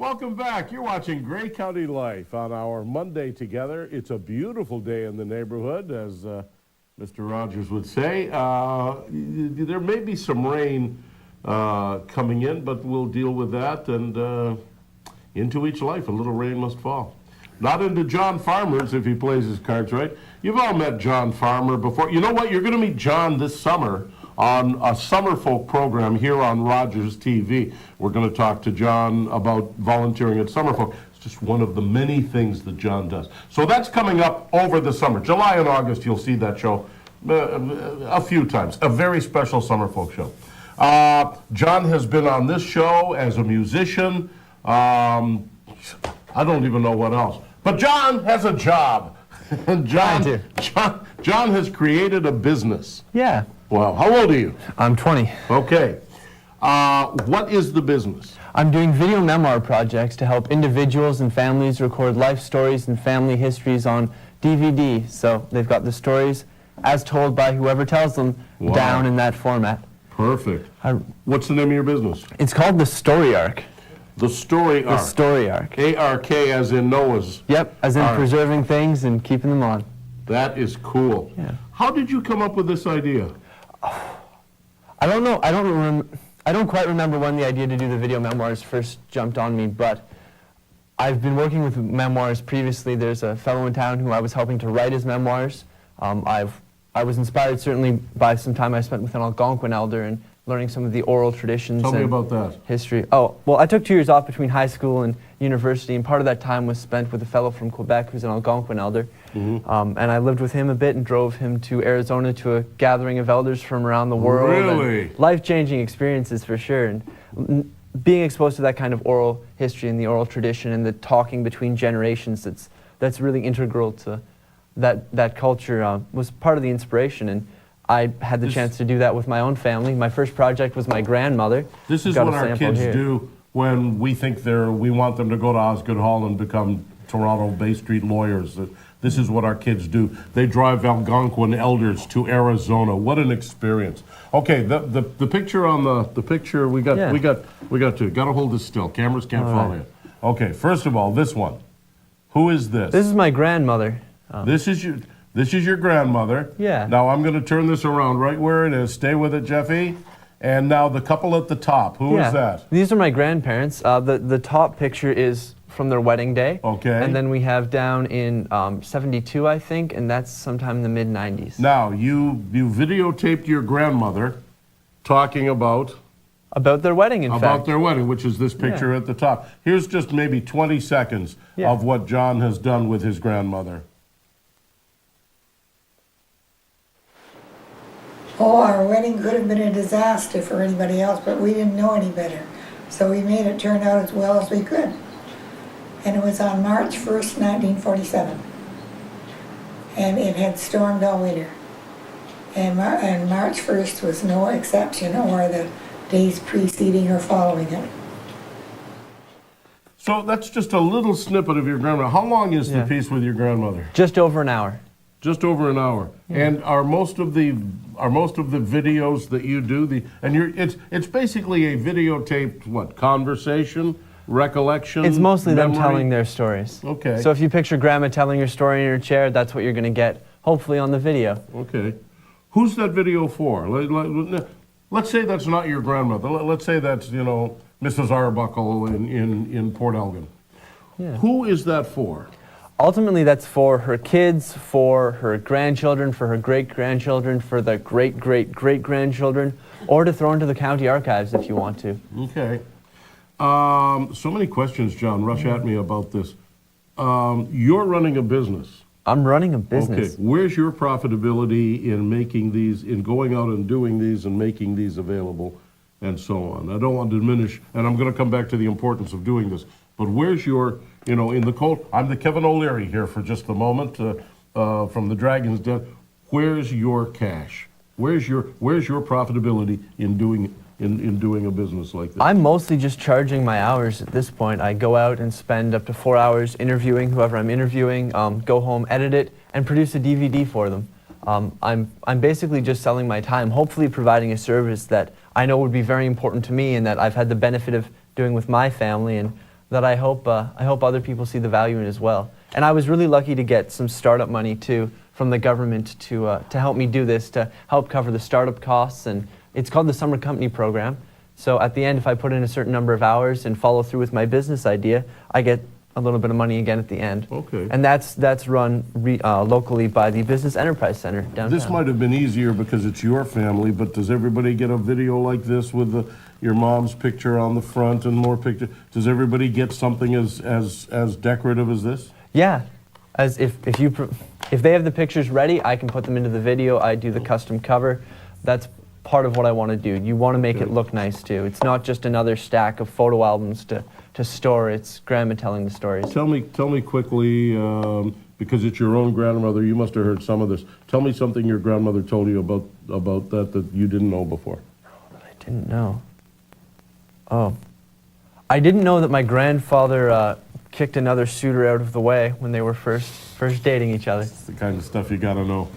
Welcome back. You're watching Grey County Life on our Monday together. It's a beautiful day in the neighborhood, as Mr. Rogers would say. There may be some rain coming in, but we'll deal with that. And into each life, a little rain must fall. Not into John Farmer's if he plays his cards right. You've all met John Farmer before. You know what? You're going to meet John this summer on a Summer Folk program here on Rogers TV. We're going to talk to John about volunteering at Summer Folk. It's just one of the many things that John does. So that's coming up over the summer. July and August, you'll see that show a few times. A very special Summer Folk show. John has been on this show as a musician. I don't even know what else. But John has a job. John has created a business. Yeah. Well, how old are you? I'm 20. Okay. What is the business? I'm doing video memoir projects to help individuals and families record life stories and family histories on DVD. So they've got the stories as told by whoever tells them down in that format. Perfect. What's the name of your business? It's called The Story Arc. The Story Arc. The Story Arc. A-R-K as in Noah's. Yep, as in preserving things and keeping them on. That is cool. Yeah. How did you come up with this idea? I don't know. I don't quite remember when the idea to do the video memoirs first jumped on me, but I've been working with memoirs previously. There's a fellow in town who I was helping to write his memoirs. I was inspired certainly by some time I spent with an Algonquin elder and learning some of the oral traditions. Tell me about that. History. Oh, well, I took 2 years off between high school and university, and part of that time was spent with a fellow from Quebec who's an Algonquin elder. And I lived with him a bit and drove him to Arizona to a gathering of elders from around the world. Really? Life-changing experiences for sure. And being exposed to that kind of oral history and the oral tradition and the talking between generations, that's really integral to that culture, was part of the inspiration. And I had the chance to do that with my own family. My first project was my grandmother. This is what our kids do when we think we want them to go to Osgoode Hall and become Toronto Bay Street lawyers. This is what our kids do. They drive Algonquin elders to Arizona. What an experience. Okay, the picture on the picture we got to hold this still. Cameras can't follow you. Okay, first of all, this one. Who is this? This is my grandmother. This is your grandmother. Yeah. Now I'm going to turn this around right where it is. Stay with it, Jeffy. And now the couple at the top. Who is that? These are my grandparents. The top picture is from their wedding day. Okay. And then we have down in 72, I think, and that's sometime in the mid-90s. Now, you videotaped your grandmother talking about their wedding, in fact. About their wedding, which is this picture at the top. Here's just maybe 20 seconds of what John has done with his grandmother. Oh, our wedding could have been a disaster for anybody else, but we didn't know any better. So we made it turn out as well as we could. And it was on March 1st, 1947. And it had stormed all winter. And March 1st was no exception, or the days preceding or following it. So that's just a little snippet of your grandmother. How long is the piece with your grandmother? Just over an hour. Just over an hour. And are most of the videos that you do it's basically a videotaped conversation, recollection? It's mostly memory? them telling their stories. Okay. So if you picture grandma telling her story in her chair, that's what you're going to get, hopefully, on the video. Okay. Who's that video for? Let's say that's not your grandmother. Let's say that's, Mrs. Arbuckle in Port Elgin. Yeah. Who is that for? Ultimately, that's for her kids, for her grandchildren, for her great-grandchildren, for the great-great-great-grandchildren, or to throw into the county archives if you want to. Okay. So many questions, John, rush at me about this. You're running a business. I'm running a business. Okay. Where's your profitability in making these, in going out and doing these and making these available and so on? I don't want to diminish, and I'm going to come back to the importance of doing this, but where's your, in the cold, I'm the Kevin O'Leary here for just a moment from the Dragon's Den. Where's your cash? Where's your profitability in doing a business like this? I'm mostly just charging my hours at this point. I go out and spend up to 4 hours interviewing whoever I'm interviewing, go home, edit it, and produce a DVD for them. I'm basically just selling my time, hopefully providing a service that I know would be very important to me and that I've had the benefit of doing with my family, and that I hope other people see the value in as well. And I was really lucky to get some startup money too from the government to help me do this, to help cover the startup costs. And it's called the Summer Company Program. So at the end, if I put in a certain number of hours and follow through with my business idea, I get a little bit of money again at the end. Okay. And that's run locally by the Business Enterprise Center downtown. This might have been easier because it's your family, but does everybody get a video like this with your mom's picture on the front and more picture? Does everybody get something as decorative as this? Yeah, as if they have the pictures ready, I can put them into the video. I do the custom cover. That's part of what I want to do. You want to make it look nice too. It's not just another stack of photo albums to store. It's grandma telling the stories. Tell me quickly, because it's your own grandmother. You must have heard some of this. Tell me something your grandmother told you about that you didn't know before. I didn't know. Oh, I didn't know that my grandfather kicked another suitor out of the way when they were first dating each other. It's the kind of stuff you got to know.